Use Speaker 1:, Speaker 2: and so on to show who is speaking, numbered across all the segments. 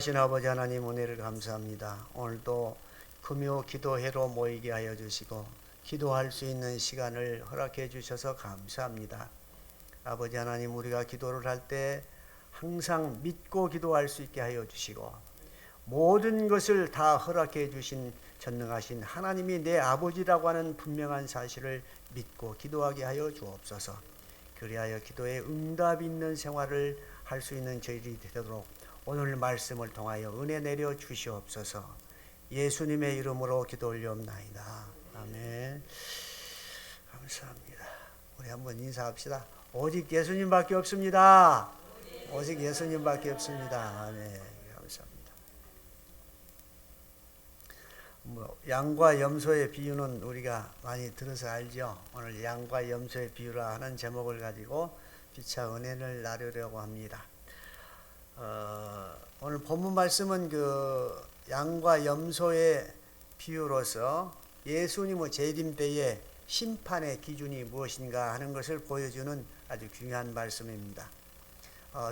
Speaker 1: 신 아버지 하나님 은혜를 감사합니다. 오늘도 금요 기도회로 모이게 하여 주시고 기도할 수 있는 시간을 허락해 주셔서 감사합니다. 아버지 하나님, 우리가 기도를 할 때 항상 믿고 기도할 수 있게 하여 주시고 모든 것을 다 허락해 주신 전능하신 하나님이 내 아버지라고 하는 분명한 사실을 믿고 기도하게 하여 주옵소서. 그리하여 기도에 응답 있는 생활을 할 수 있는 저희들이 되도록 오늘 말씀을 통하여 은혜 내려 주시옵소서. 예수님의 이름으로 기도 올려옵나이다. 아멘. 감사합니다. 우리 한번 인사합시다. 오직 예수님밖에 없습니다. 오직 예수님밖에 없습니다. 아멘. 감사합니다. 양과 염소의 비유는 우리가 많이 들어서 알죠. 오늘 양과 염소의 비유라 하는 제목을 가지고 피차 은혜를 나누려고 합니다. 오늘 본문 말씀은 그 양과 염소의 비유로서 예수님의 재림 때의 심판의 기준이 무엇인가 하는 것을 보여주는 아주 중요한 말씀입니다.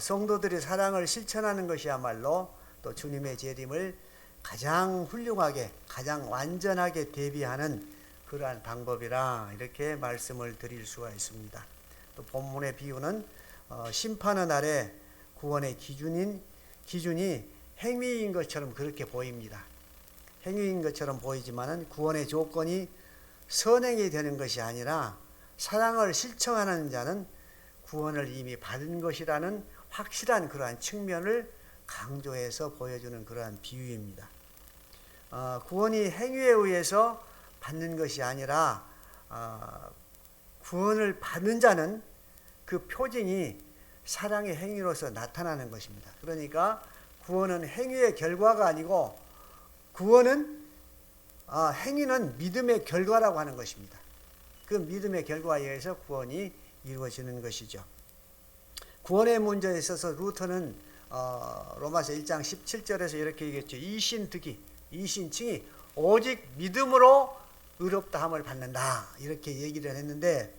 Speaker 1: 성도들이 사랑을 실천하는 것이야말로 또 주님의 재림을 가장 훌륭하게, 가장 완전하게 대비하는 그러한 방법이라 이렇게 말씀을 드릴 수가 있습니다. 또 본문의 비유는 심판의 날에 구원의 기준이 행위인 것처럼 그렇게 보입니다. 행위인 것처럼 보이지만은 구원의 조건이 선행이 되는 것이 아니라 사랑을 실천하는 자는 구원을 이미 받은 것이라는 확실한 그러한 측면을 강조해서 보여주는 그러한 비유입니다. 구원이 행위에 의해서 받는 것이 아니라 구원을 받는 자는 그 표징이 사랑의 행위로서 나타나는 것입니다. 그러니까 구원은 행위의 결과가 아니고 구원은 행위는 믿음의 결과라고 하는 것입니다. 그 믿음의 결과에 의해서 구원이 이루어지는 것이죠. 구원의 문제에 있어서 루터는 로마서 1장 17절에서 이렇게 얘기했죠. 이신득이, 이신칭이 오직 믿음으로 의롭다함을 받는다, 이렇게 얘기를 했는데,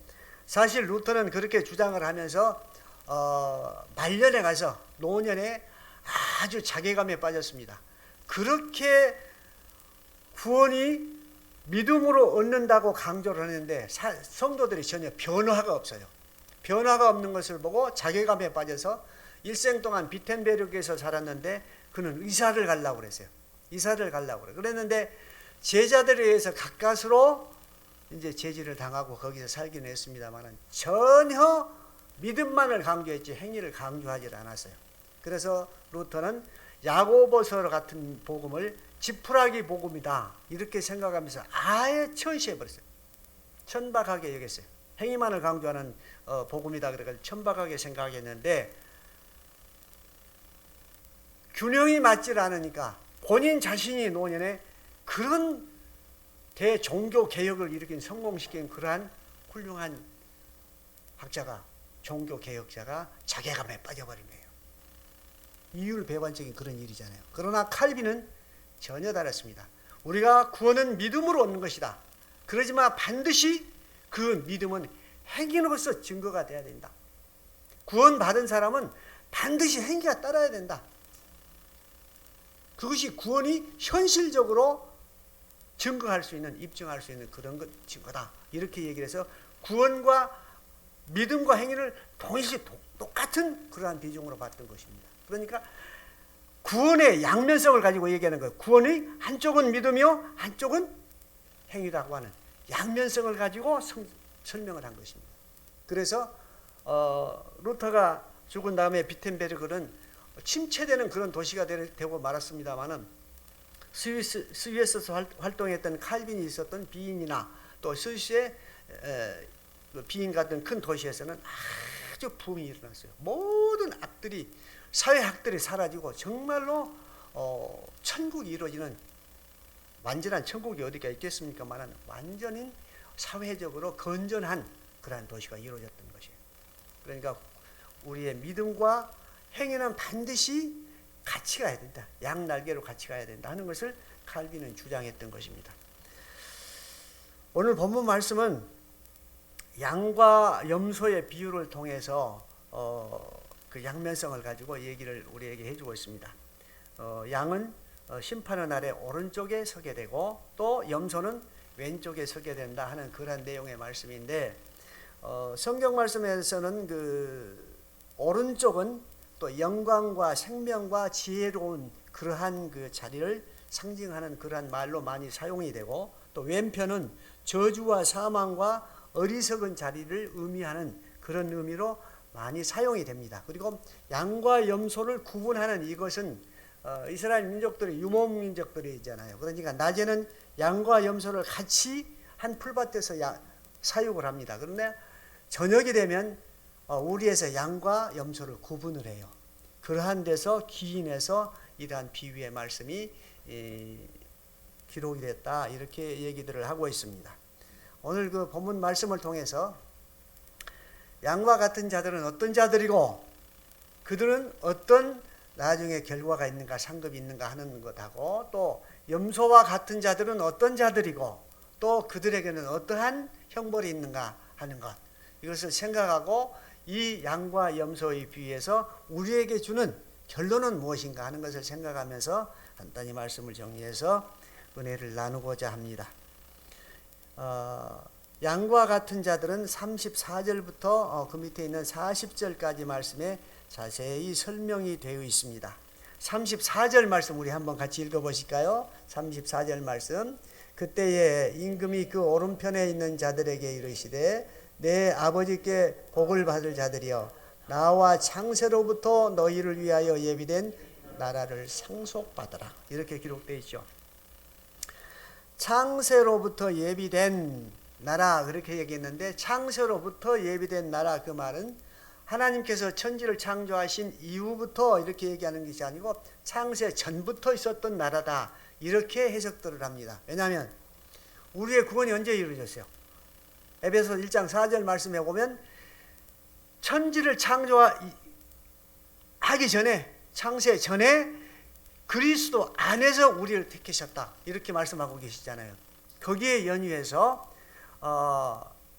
Speaker 1: 사실 루터는 그렇게 주장을 하면서 말년에 가서 노년에 아주 자괴감에 빠졌습니다. 그렇게 구원이 믿음으로 얻는다고 강조를 하는데 성도들이 전혀 변화가 없어요. 변화가 없는 것을 보고 자괴감에 빠져서 일생 동안 비텐베르크에서 살았는데 그는 이사를 가려고 그랬어요. 이사를 가려고 그랬는데 제자들에 의해서 가까스로 이제 제지를 당하고 거기서 살긴 했습니다만 전혀 믿음만을 강조했지 행위를 강조하지 않았어요. 그래서 루터는 야고보서 같은 복음을 지푸라기 복음이다 이렇게 생각하면서 아예 천시해버렸어요. 천박하게 여겼어요. 행위만을 강조하는 복음이다 그래서 천박하게 생각했는데 균형이 맞지 않으니까 본인 자신이 노년에 그런 대종교 개혁을 일으킨 성공시킨 그러한 훌륭한 학자가, 종교 개혁자가 자괴감에 빠져버린 거예요. 이율배반적인 그런 일이잖아요. 그러나 칼빈은 전혀 다르습니다. 우리가 구원은 믿음으로 얻는 것이다. 그러지만 반드시 그 믿음은 행위로서 증거가 돼야 된다. 구원받은 사람은 반드시 행위가 따라야 된다. 그것이 구원이 현실적으로 증거할 수 있는, 입증할 수 있는 그런 증거다. 이렇게 얘기를 해서 구원과 믿음과 행위를 동시에 똑같은 그러한 비중으로 봤던 것입니다. 그러니까 구원의 양면성을 가지고 얘기하는 거예요. 구원의 한쪽은 믿음이요, 한쪽은 행위라고 하는 양면성을 가지고 설명을 한 것입니다. 그래서 루터가 죽은 다음에 비텐베르크는 침체되는 그런 도시가 되고 말았습니다만은 스위스에서 활동했던 칼빈이 있었던 비인이나 또 스위스의 비인 같은 큰 도시에서는 아주 붐이 일어났어요. 모든 악들이, 사회학들이 사라지고 정말로 천국이 이루어지는, 완전한 천국이 어디가 있겠습니까만 완전히 사회적으로 건전한 그러한 도시가 이루어졌던 것이에요. 그러니까 우리의 믿음과 행위는 반드시 같이 가야 된다. 양날개로 같이 가야 된다 하는 것을 칼빈은 주장했던 것입니다. 오늘 본문 말씀은 양과 염소의 비유를 통해서 그 양면성을 가지고 얘기를 우리에게 해주고 있습니다. 양은 심판의 날에 오른쪽에 서게 되고 또 염소는 왼쪽에 서게 된다 하는 그런 내용의 말씀인데, 성경 말씀에서는 그 오른쪽은 또 영광과 생명과 지혜로운 그러한 그 자리를 상징하는 그러한 말로 많이 사용이 되고, 또 왼편은 저주와 사망과 어리석은 자리를 의미하는 그런 의미로 많이 사용이 됩니다. 그리고 양과 염소를 구분하는 이것은 이스라엘 민족들이 유목민족들이잖아요. 그러니까 낮에는 양과 염소를 같이 한 풀밭에서 사육을 합니다. 그런데 저녁이 되면 우리에서 양과 염소를 구분을 해요. 그러한 데서 기인해서 이러한 비유의 말씀이 기록이 됐다, 이렇게 얘기들을 하고 있습니다. 오늘 그 본문 말씀을 통해서 양과 같은 자들은 어떤 자들이고 그들은 어떤 나중에 결과가 있는가, 상급이 있는가 하는 것하고, 또 염소와 같은 자들은 어떤 자들이고 또 그들에게는 어떠한 형벌이 있는가 하는 것, 이것을 생각하고 이 양과 염소의 비유에서 우리에게 주는 결론은 무엇인가 하는 것을 생각하면서 간단히 말씀을 정리해서 은혜를 나누고자 합니다. 양과 같은 자들은 34절부터 그 밑에 있는 40절까지 말씀에 자세히 설명이 되어 있습니다. 34절 말씀 우리 한번 같이 읽어보실까요? 34절 말씀. 그때에 임금이 그 오른편에 있는 자들에게 이르시되 내 아버지께 복을 받을 자들이여, 나와 창세로부터 너희를 위하여 예비된 나라를 상속받으라, 이렇게 기록되어 있죠. 창세로부터 예비된 나라, 그렇게 얘기했는데, 창세로부터 예비된 나라, 그 말은 하나님께서 천지를 창조하신 이후부터 이렇게 얘기하는 것이 아니고 창세 전부터 있었던 나라다, 이렇게 해석들을 합니다. 왜냐하면 우리의 구원이 언제 이루어졌어요? 에베소 1장 4절 말씀해 보면 천지를 창조하기 전에, 창세 전에 그리스도 안에서 우리를 택하셨다, 이렇게 말씀하고 계시잖아요. 거기에 연유해서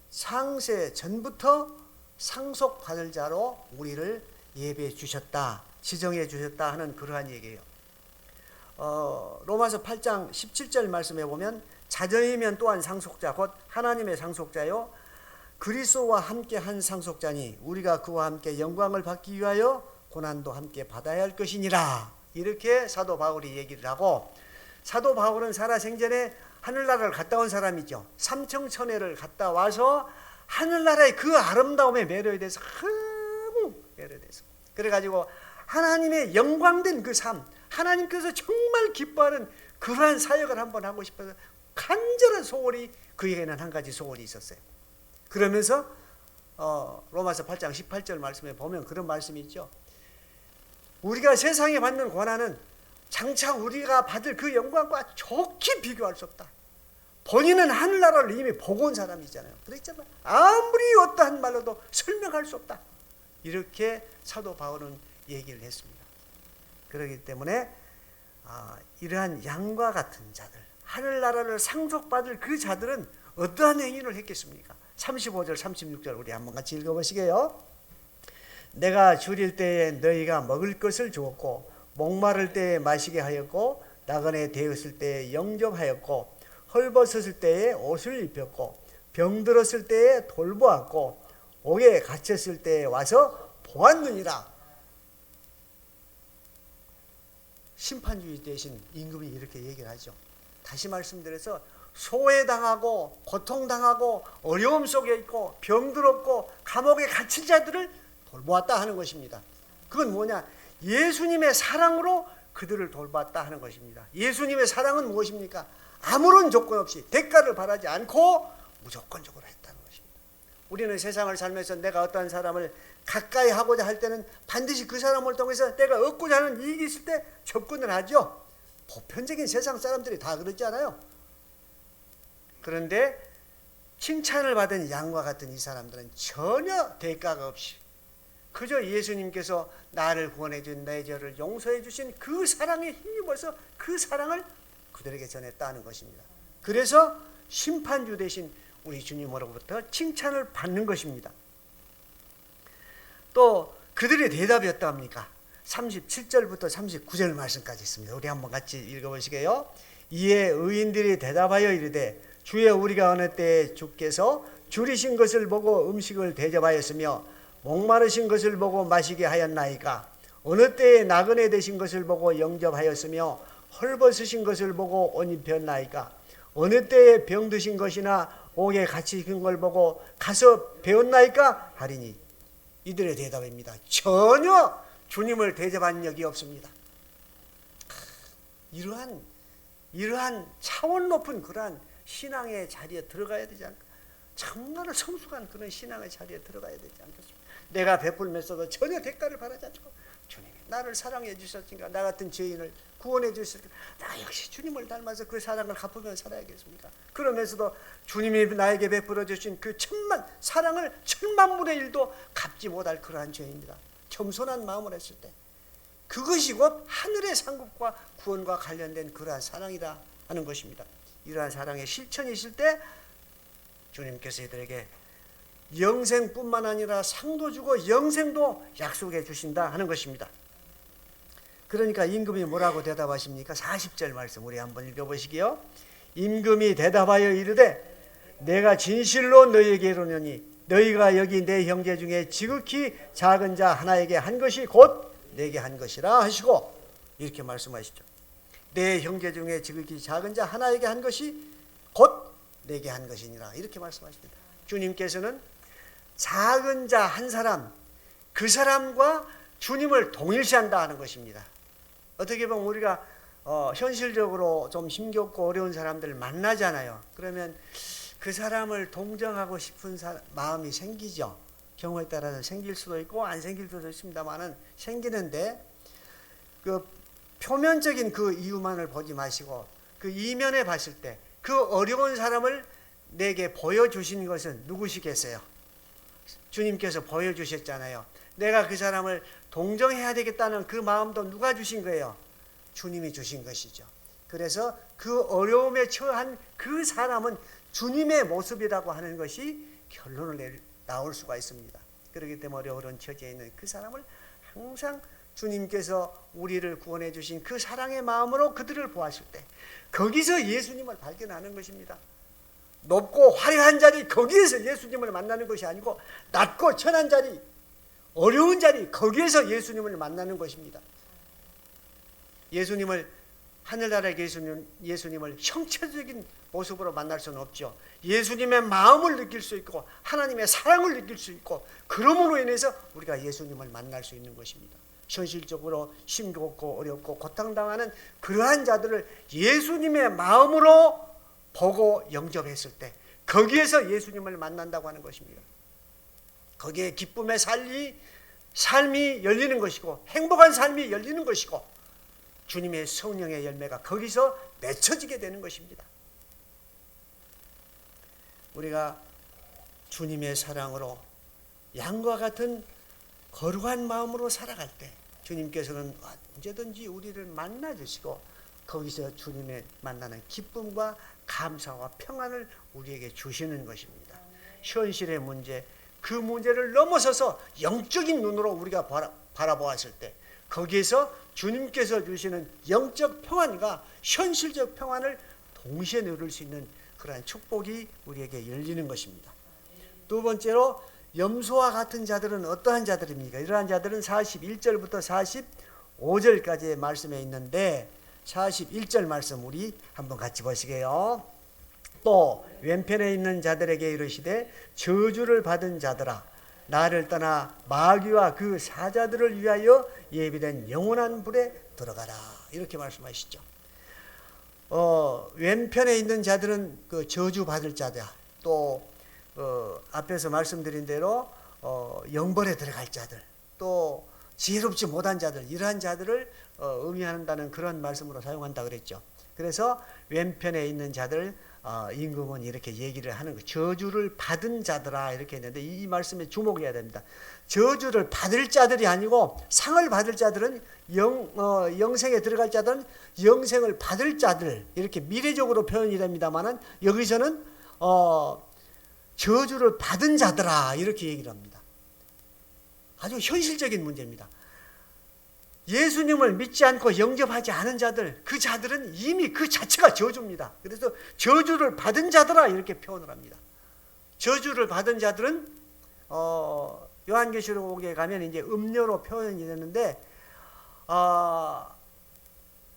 Speaker 1: 창세 전부터 상속받을 자로 우리를 예배해 주셨다, 지정해 주셨다 하는 그러한 얘기예요. 로마서 8장 17절 말씀해 보면 자전이면 또한 상속자 곧 하나님의 상속자요 그리스도와 함께 한 상속자니 우리가 그와 함께 영광을 받기 위하여 고난도 함께 받아야 할 것이니라, 이렇게 사도 바울이 얘기를 하고, 사도 바울은 살아생전에 하늘나라를 갔다 온 사람이죠. 삼청천외를 갔다 와서 하늘나라의 그 아름다움에 매료돼서 너무 매료돼서, 그래가지고 하나님의 영광된 그 삶, 하나님께서 정말 기뻐하는 그러한 사역을 한번 하고 싶어서 간절한 소원이, 그에게는 한 가지 소원이 있었어요. 그러면서 로마서 8장 18절 말씀에 보면 그런 말씀이 있죠. 우리가 세상에 받는 고난은 장차 우리가 받을 그 영광과 좋게 비교할 수 없다. 본인은 하늘나라를 이미 보고 온 사람이잖아요. 그랬잖아요. 아무리 어떠한 말로도 설명할 수 없다, 이렇게 사도 바울은 얘기를 했습니다. 그렇기 때문에 이러한 양과 같은 자들, 하늘나라를 상속받을 그 자들은 어떠한 행위를 했겠습니까? 35절 36절 우리 한번 같이 읽어보시게요. 내가 줄일 때에 너희가 먹을 것을 주었고 목마를 때에 마시게 하였고 나그네 되었을 때에 영접하였고 헐벗었을 때에 옷을 입혔고 병들었을 때에 돌보았고 옥에 갇혔을 때에 와서 보았느니라. 심판주의 대신 임금이 이렇게 얘기를 하죠. 다시 말씀드려서 소외당하고 고통당하고 어려움 속에 있고 병들었고 감옥에 갇힌 자들을 돌보았다 하는 것입니다. 그건 뭐냐? 예수님의 사랑으로 그들을 돌봤다 하는 것입니다. 예수님의 사랑은 무엇입니까? 아무런 조건 없이 대가를 바라지 않고 무조건적으로 했다는 것입니다. 우리는 세상을 살면서 내가 어떠한 사람을 가까이 하고자 할 때는 반드시 그 사람을 통해서 내가 얻고자 하는 이익이 있을 때 접근을 하죠. 보편적인 세상 사람들이 다 그렇지 않아요? 그런데 칭찬을 받은 양과 같은 이 사람들은 전혀 대가가 없이 그저 예수님께서 나를 구원해 준 내 죄를 용서해 주신 그 사랑에 힘입어서 그 사랑을 그들에게 전했다는 것입니다. 그래서 심판주 대신 우리 주님으로부터 칭찬을 받는 것입니다. 또 그들의 대답이 어떠합니까? 37절부터 39절 말씀까지 있습니다. 우리 한번 같이 읽어보시게요. 이에 의인들이 대답하여 이르되 주여 우리가 어느 때에 주께서 줄이신 것을 보고 음식을 대접하였으며 목마르신 것을 보고 마시게 하였나이까? 어느 때에 나그네 되신 것을 보고 영접하였으며 헐벗으신 것을 보고 옷 입혔나이까? 어느 때에 병드신 것이나 옥에 갇히신 걸 보고 가서 배웠나이까? 하리니 이들의 대답입니다. 전혀 주님을 대접한 적이 없습니다. 이러한 차원 높은 그러한 신앙의 자리에 들어가야 되지 않을까? 정말 성숙한 그런 신앙의 자리에 들어가야 되지 않겠습니까? 내가 베풀면서도 전혀 대가를 바라지 않고 주님이 나를 사랑해 주셨으니까 나 같은 죄인을 구원해 주셨으니까 나 역시 주님을 닮아서 그 사랑을 갚으며 살아야겠습니까? 그러면서도 주님이 나에게 베풀어 주신 그 천만 사랑을 천만분의 일도 갚지 못할 그러한 죄입니다. 겸손한 마음을 했을 때 그것이 곧 하늘의 상급과 구원과 관련된 그러한 사랑이다 하는 것입니다. 이러한 사랑의 실천이 있을 때 주님께서 이들에게 영생뿐만 아니라 상도 주고 영생도 약속해 주신다 하는 것입니다. 그러니까 임금이 뭐라고 대답하십니까? 40절 말씀 우리 한번 읽어보시기요. 임금이 대답하여 이르되 내가 진실로 너희에게 이르노니 너희가 여기 내 형제 중에 지극히 작은 자 하나에게 한 것이 곧 내게 한 것이라 하시고 이렇게 말씀하시죠. 내 형제 중에 지극히 작은 자 하나에게 한 것이 곧 내게 한 것이니라 이렇게 말씀하십니다. 주님께서는 작은 자 한 사람 그 사람과 주님을 동일시한다 하는 것입니다. 어떻게 보면 우리가 현실적으로 좀 힘겹고 어려운 사람들 만나잖아요. 그러면 그 사람을 동정하고 싶은 마음이 생기죠. 경우에 따라서 생길 수도 있고 안 생길 수도 있습니다만은 생기는데 그 표면적인 그 이유만을 보지 마시고 그 이면에 봤을 때 그 어려운 사람을 내게 보여주신 것은 누구시겠어요? 주님께서 보여주셨잖아요. 내가 그 사람을 동정해야 되겠다는 그 마음도 누가 주신 거예요? 주님이 주신 것이죠. 그래서 그 어려움에 처한 그 사람은 주님의 모습이라고 하는 것이 결론을 나올 수가 있습니다. 그렇기 때문에 어려운 처지에 있는 그 사람을 항상 주님께서 우리를 구원해 주신 그 사랑의 마음으로 그들을 보았을 때 거기서 예수님을 발견하는 것입니다. 높고 화려한 자리 거기에서 예수님을 만나는 것이 아니고 낮고 천한 자리 어려운 자리 거기에서 예수님을 만나는 것입니다. 예수님을 하늘나라의 예수님을 형체적인 모습으로 만날 수는 없죠. 예수님의 마음을 느낄 수 있고 하나님의 사랑을 느낄 수 있고 그러므로 인해서 우리가 예수님을 만날 수 있는 것입니다. 현실적으로 힘겹고 어렵고 고통당하는 그러한 자들을 예수님의 마음으로 보고 영접했을 때 거기에서 예수님을 만난다고 하는 것입니다. 거기에 기쁨의 삶이 열리는 것이고 행복한 삶이 열리는 것이고 주님의 성령의 열매가 거기서 맺혀지게 되는 것입니다. 우리가 주님의 사랑으로 양과 같은 거룩한 마음으로 살아갈 때 주님께서는 언제든지 우리를 만나주시고 거기서 주님의 만나는 기쁨과 감사와 평안을 우리에게 주시는 것입니다. 현실의 문제, 그 문제를 넘어서서 영적인 눈으로 우리가 바라보았을 때 거기에서 주님께서 주시는 영적 평안과 현실적 평안을 동시에 누릴 수 있는 그러한 축복이 우리에게 열리는 것입니다. 두 번째로 염소와 같은 자들은 어떠한 자들입니까? 이러한 자들은 41절부터 45절까지의 말씀에 있는데 41절 말씀 우리 한번 같이 보시게요. 또 왼편에 있는 자들에게 이르시되 저주를 받은 자들아 나를 떠나 마귀와 그 사자들을 위하여 예비된 영원한 불에 들어가라 이렇게 말씀하시죠. 왼편에 있는 자들은 그 저주 받을 자다. 또 앞에서 말씀드린 대로 영벌에 들어갈 자들, 또 지혜롭지 못한 자들, 이러한 자들을 의미한다는 그런 말씀으로 사용한다 그랬죠. 그래서 왼편에 있는 자들 임금은 이렇게 얘기를 하는 거, 저주를 받은 자들아 이렇게 했는데 이 말씀에 주목해야 됩니다. 저주를 받을 자들이 아니고 상을 받을 자들은 영생에 들어갈 자들은 영생을 받을 자들 이렇게 미래적으로 표현이 됩니다만은 여기서는 저주를 받은 자들아 이렇게 얘기를 합니다. 아주 현실적인 문제입니다. 예수님을 믿지 않고 영접하지 않은 자들, 그 자들은 이미 그 자체가 저주입니다. 그래서 저주를 받은 자들아 이렇게 표현을 합니다. 저주를 받은 자들은 요한계시록에 가면 이제 음료로 표현이 되는데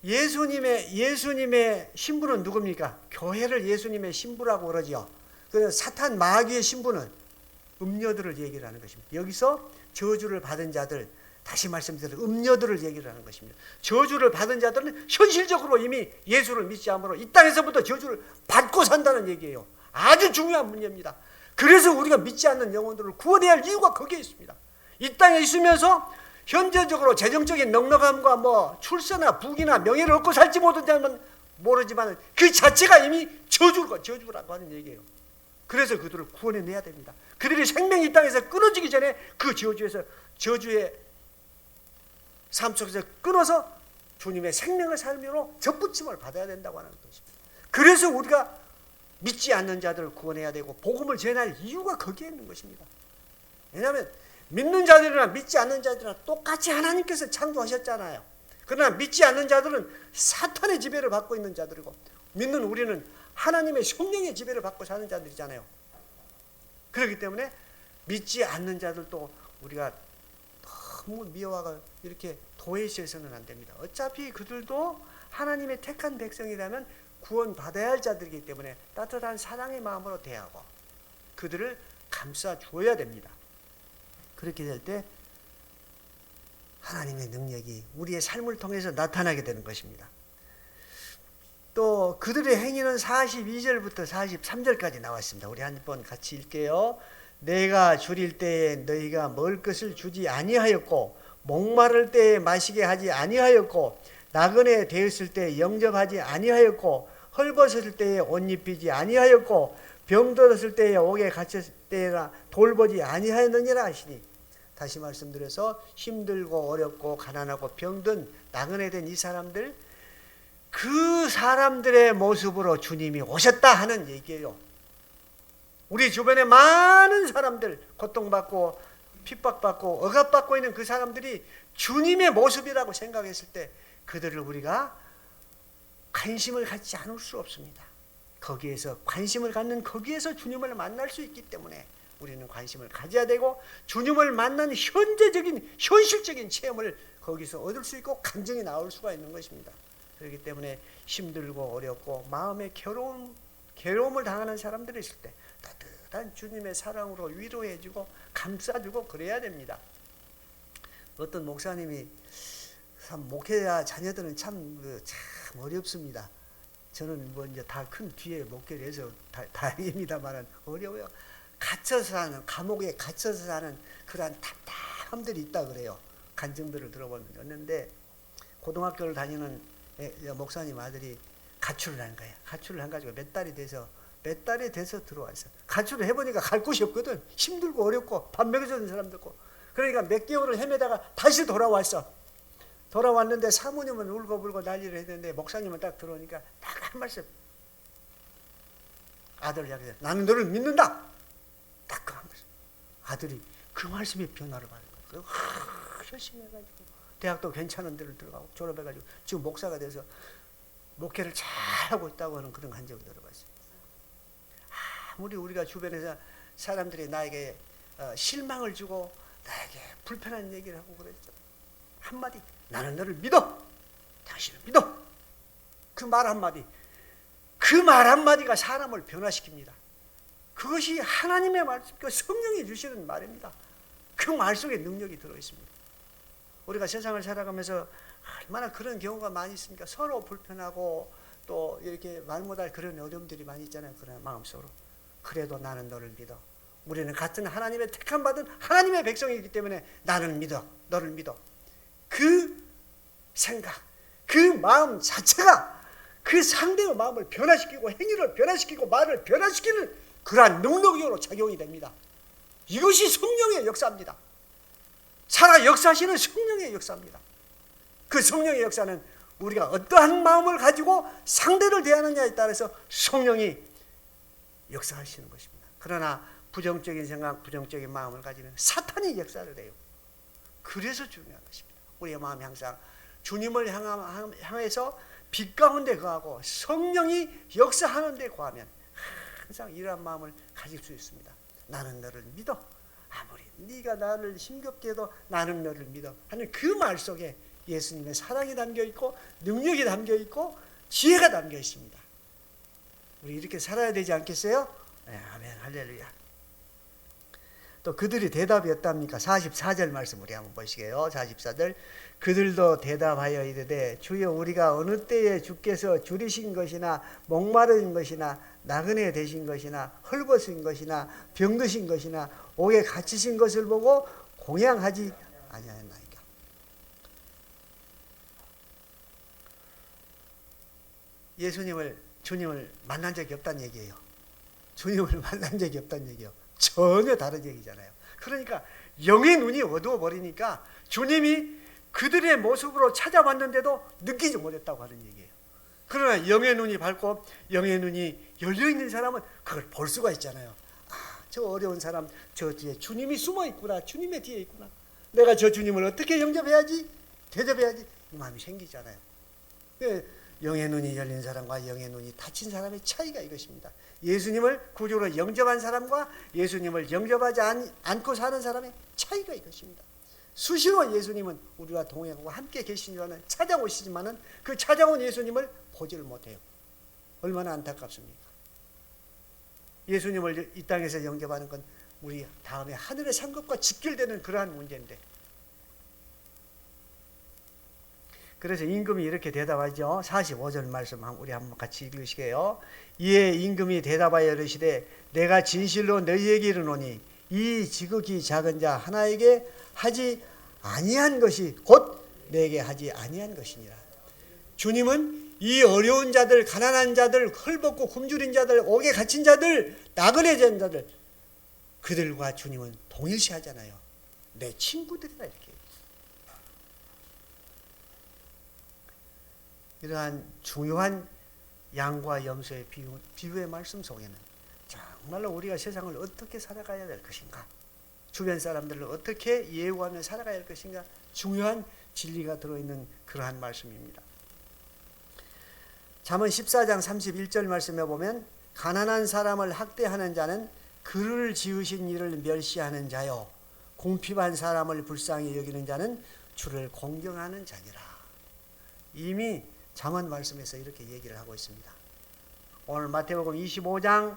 Speaker 1: 예수님의 신부는 누굽니까? 교회를 예수님의 신부라고 그러죠. 그래서 사탄 마귀의 신부는 음료들을 얘기를 하는 것입니다. 여기서 저주를 받은 자들, 다시 말씀드려 음료들을 얘기를 하는 것입니다. 저주를 받은 자들은 현실적으로 이미 예수를 믿지 않으므로 이 땅에서부터 저주를 받고 산다는 얘기예요. 아주 중요한 문제입니다. 그래서 우리가 믿지 않는 영혼들을 구원해야 할 이유가 거기에 있습니다. 이 땅에 있으면서 현재적으로 재정적인 넉넉함과 뭐 출세나 부귀나 명예를 얻고 살지 못한다면 모르지만 그 자체가 이미 저주라고 하는 얘기예요. 그래서 그들을 구원해내야 됩니다. 그들이 생명이 이 땅에서 끊어지기 전에 그 저주의 삶 속에서 끊어서 주님의 생명의 삶으로 접붙임을 받아야 된다고 하는 것입니다. 그래서 우리가 믿지 않는 자들을 구원해야 되고 복음을 전할 이유가 거기에 있는 것입니다. 왜냐하면 믿는 자들이나 믿지 않는 자들이나 똑같이 하나님께서 창조하셨잖아요. 그러나 믿지 않는 자들은 사탄의 지배를 받고 있는 자들이고 믿는 우리는 하나님의 성령의 지배를 받고 사는 자들이잖아요. 그렇기 때문에 믿지 않는 자들도 우리가 너무 미워하고 이렇게 도외시해서는 안 됩니다. 어차피 그들도 하나님의 택한 백성이라면 구원받아야 할 자들이기 때문에 따뜻한 사랑의 마음으로 대하고 그들을 감싸줘야 됩니다. 그렇게 될 때 하나님의 능력이 우리의 삶을 통해서 나타나게 되는 것입니다. 또 그들의 행위는 42절부터 43절까지 나왔습니다. 우리 한번 같이 읽게요. 내가 줄일 때에 너희가 먹을 것을 주지 아니하였고 목마를 때에 마시게 하지 아니하였고 나그네 되었을 때 영접하지 아니하였고 헐벗을 때에 옷 입히지 아니하였고 병들었을 때에 옥에 갇혔을 때나 돌보지 아니하였느니라 하시니, 다시 말씀드려서 힘들고 어렵고 가난하고 병든 나그네 된 이 사람들, 그 사람들의 모습으로 주님이 오셨다 하는 얘기예요. 우리 주변에 많은 사람들, 고통받고 핍박받고 억압받고 있는 그 사람들이 주님의 모습이라고 생각했을 때 그들을 우리가 관심을 갖지 않을 수 없습니다. 거기에서 관심을 갖는 거기에서 주님을 만날 수 있기 때문에 우리는 관심을 가져야 되고 주님을 만난 현실적인 체험을 거기서 얻을 수 있고 감정이 나올 수가 있는 것입니다. 그렇기 때문에 힘들고 어렵고 마음에 괴로움을 당하는 사람들이 있을 때 따뜻한 주님의 사랑으로 위로해주고 감싸주고 그래야 됩니다. 어떤 목사님이 참 목회자 자녀들은 참 어렵습니다. 저는 뭐 이제 다 큰 뒤에 목회를 해서 다행입니다만 어려워요. 갇혀서 사는, 감옥에 갇혀서 사는 그러한 답답함들이 있다 그래요. 간증들을 들어봤는데 고등학교를 다니는 목사님 아들이 가출을 한 거예요. 가출을 해가지고 몇 달이 돼서 들어왔어요. 가출을 해보니까 갈 곳이 없거든. 힘들고 어렵고 밥 먹여주는 사람도 없고. 그러니까 몇 개월을 헤매다가 다시 돌아왔는데 사모님은 울고불고 난리를 했는데 목사님은 딱 들어오니까 딱 한 말씀, 아들을 향해서 나는 너를 믿는다. 딱 그 한 말씀. 아들이 그 말씀에 변화를 받은 거예요. 열심히 해가지고 대학도 괜찮은 데를 들어가고 졸업해가지고 지금 목사가 돼서 목회를 잘하고 있다고 하는 그런 간증을 들어봤어요. 아무리 우리가 주변에서 사람들이 나에게 실망을 주고 나에게 불편한 얘기를 하고 그랬죠. 한마디, 나는 너를 믿어. 당신을 믿어. 그 말 한마디가 사람을 변화시킵니다. 그것이 하나님의 말씀, 그 성령이 주시는 말입니다. 그 말 속에 능력이 들어있습니다. 우리가 세상을 살아가면서 얼마나 그런 경우가 많이 있습니까? 서로 불편하고 또 이렇게 말 못할 그런 어려움들이 많이 있잖아요. 그런 마음속으로. 그래도 나는 너를 믿어. 우리는 같은 하나님의 택함받은 하나님의 백성이기 때문에 나는 믿어. 너를 믿어. 그 생각, 그 마음 자체가 그 상대의 마음을 변화시키고 행위를 변화시키고 말을 변화시키는 그러한 능력으로 작용이 됩니다. 이것이 성령의 역사입니다. 살아 역사하시는 성령의 역사입니다. 그 성령의 역사는 우리가 어떠한 마음을 가지고 상대를 대하느냐에 따라서 성령이 역사하시는 것입니다. 그러나 부정적인 생각, 부정적인 마음을 가지는 사탄이 역사를 해요. 그래서 중요한 것입니다. 우리의 마음이 항상 주님을 향해서 빛 가운데 거하고 성령이 역사하는 데 거하면 항상 이러한 마음을 가질 수 있습니다. 나는 너를 믿어. 아무리 네가 나를 힘겹게 해도 나는 너를 믿어 하는 그 말 속에 예수님의 사랑이 담겨 있고 능력이 담겨 있고 지혜가 담겨 있습니다. 우리 이렇게 살아야 되지 않겠어요? 네, 아멘, 할렐루야. 또 그들이 대답이 어답니까? 44절 말씀 우리 한번 보시게요. 44절. 그들도 대답하여 이르되 주여 우리가 어느 때에 주께서 줄이신 것이나 목마른 것이나 나그네 되신 것이나 헐벗은 것이나 병드신 것이나 옥에 갇히신 것을 보고 공양하지 아니하였나이까. 주님을 만난 적이 없다는 얘기예요. 주님을 만난 적이 없다는 얘기예요. 전혀 다른 얘기잖아요. 그러니까 영의 눈이 어두워 버리니까 주님이 그들의 모습으로 찾아왔는데도 느끼지 못했다고 하는 얘기예요. 그러나 영의 눈이 밝고 영의 눈이 열려있는 사람은 그걸 볼 수가 있잖아요. 저 어려운 사람 저 뒤에 주님이 숨어 있구나. 주님의 뒤에 있구나. 내가 저 주님을 어떻게 영접해야지? 대접해야지? 이 마음이 생기잖아요. 영의 눈이 열린 사람과 영의 눈이 닫힌 사람의 차이가 이것입니다. 예수님을 구주로 영접한 사람과 예수님을 영접하지 않고 사는 사람의 차이가 이것입니다. 수시로 예수님은 우리와 동행하고 함께 계신 줄 아는 찾아오시지만은 그 찾아온 예수님을 보지를 못해요. 얼마나 안타깝습니까? 예수님을 이 땅에서 영접하는 건 우리 다음에 하늘의 상급과 직결되는 그러한 문제인데, 그래서 임금이 이렇게 대답하죠. 45절 말씀 우리 한번 같이 읽으시게요. 이에 임금이 대답하여 이르시되 내가 진실로 너희에게 이르노니 이 지극히 작은 자 하나에게 하지 아니한 것이 곧 내게 하지 아니한 것이니라. 주님은 이 어려운 자들, 가난한 자들, 헐벗고 굶주린 자들, 옥에 갇힌 자들, 나그네 된 자들, 그들과 주님은 동일시하잖아요. 내 친구들이다 이렇게. 이러한 중요한 양과 염소의 비유의 말씀 속에는 정말로 우리가 세상을 어떻게 살아가야 될 것인가, 주변 사람들을 어떻게 예우하며 살아가야 할 것인가, 중요한 진리가 들어있는 그러한 말씀입니다. 잠언 14장 31절 말씀에 보면 가난한 사람을 학대하는 자는 그를 지으신 이를 멸시하는 자요 궁핍한 사람을 불쌍히 여기는 자는 주를 공경하는 자니라. 이미 잠언 말씀에서 이렇게 얘기를 하고 있습니다. 오늘 마태복음 25장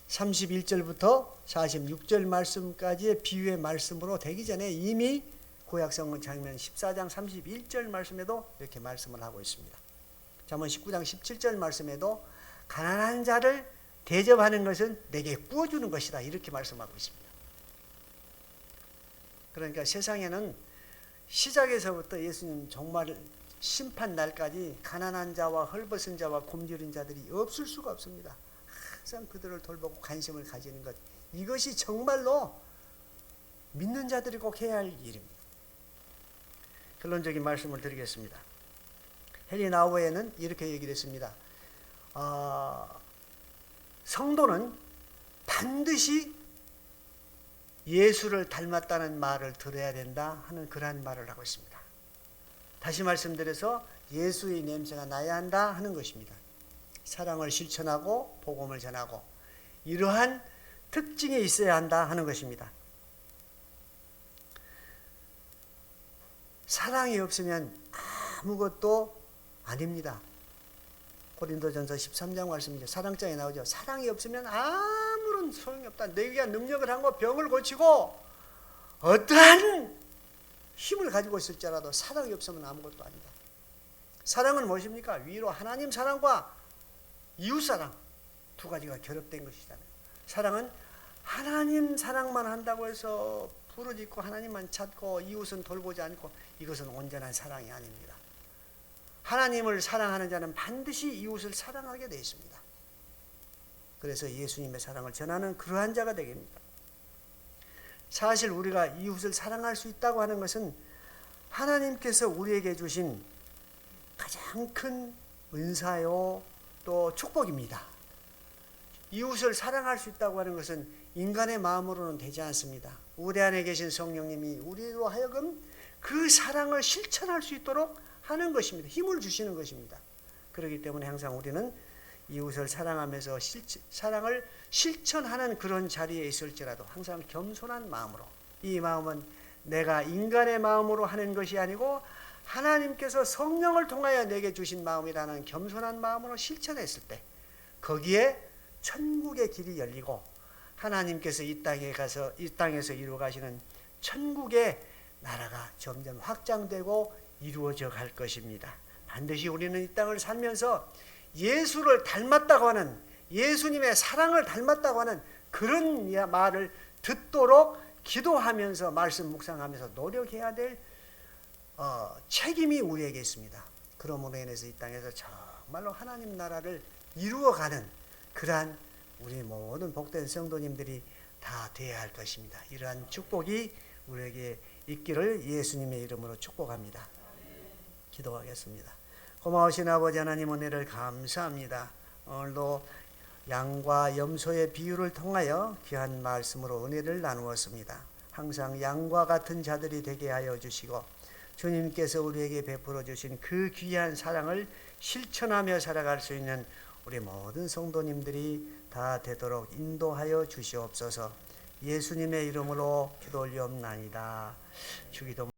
Speaker 1: 31절부터 46절 말씀까지의 비유의 말씀으로 되기 전에 이미 구약성경 장면 14장 31절 말씀에도 이렇게 말씀을 하고 있습니다. 잠언 19장 17절 말씀에도 가난한 자를 대접하는 것은 내게 구워주는 것이다 이렇게 말씀하고 있습니다. 그러니까 세상에는 시작에서부터 예수님 정말 심판 날까지 가난한 자와 헐벗은 자와 굶주린 자들이 없을 수가 없습니다. 항상 그들을 돌보고 관심을 가지는 것, 이것이 정말로 믿는 자들이 꼭 해야 할 일입니다. 결론적인 말씀을 드리겠습니다. 헨리 나우에는 이렇게 얘기를 했습니다. 성도는 반드시 예수를 닮았다는 말을 들어야 된다 하는 그러한 말을 하고 있습니다. 다시 말씀드려서 예수의 냄새가 나야 한다 하는 것입니다. 사랑을 실천하고 복음을 전하고 이러한 특징이 있어야 한다 하는 것입니다. 사랑이 없으면 아무것도 아닙니다. 고린도전서 13장 말씀이죠. 사랑장에 나오죠. 사랑이 없으면 아무런 소용이 없다. 너희가 능력을 하고 병을 고치고 어떠한 힘을 가지고 있을지라도 사랑이 없으면 아무것도 아니다. 사랑은 무엇입니까? 위로 하나님 사랑과 이웃 사랑 두 가지가 결합된 것이잖아요. 사랑은 하나님 사랑만 한다고 해서 부르짖고 하나님만 찾고 이웃은 돌보지 않고 이것은 온전한 사랑이 아닙니다. 하나님을 사랑하는 자는 반드시 이웃을 사랑하게 되어 있습니다. 그래서 예수님의 사랑을 전하는 그러한 자가 되게 됩니다. 사실 우리가 이웃을 사랑할 수 있다고 하는 것은 하나님께서 우리에게 주신 가장 큰 은사요 또 축복입니다. 이웃을 사랑할 수 있다고 하는 것은 인간의 마음으로는 되지 않습니다. 우리 안에 계신 성령님이 우리로 하여금 그 사랑을 실천할 수 있도록 하는 것입니다. 힘을 주시는 것입니다. 그렇기 때문에 항상 우리는 이웃을 사랑하면서 사랑을 실천하는 그런 자리에 있을지라도 항상 겸손한 마음으로, 이 마음은 내가 인간의 마음으로 하는 것이 아니고 하나님께서 성령을 통하여 내게 주신 마음이라는 겸손한 마음으로 실천했을 때 거기에 천국의 길이 열리고 하나님께서 이 땅에서 이루어 가시는 천국의 나라가 점점 확장되고 이루어져 갈 것입니다. 반드시 우리는 이 땅을 살면서 예수를 닮았다고 하는, 예수님의 사랑을 닮았다고 하는 그런 말을 듣도록 기도하면서 말씀 묵상하면서 노력해야 될 책임이 우리에게 있습니다. 그러므로 인해서 이 땅에서 정말로 하나님 나라를 이루어가는 그러한 우리 모든 복된 성도님들이 다 되어야 할 것입니다. 이러한 축복이 우리에게 있기를 예수님의 이름으로 축복합니다. 기도하겠습니다. 고마우신 아버지 하나님, 은혜를 감사합니다. 오늘도 양과 염소의 비유를 통하여 귀한 말씀으로 은혜를 나누었습니다. 항상 양과 같은 자들이 되게 하여 주시고 주님께서 우리에게 베풀어 주신 그 귀한 사랑을 실천하며 살아갈 수 있는 우리 모든 성도님들이 다 되도록 인도하여 주시옵소서. 예수님의 이름으로 기도 올리옵나이다. 주기도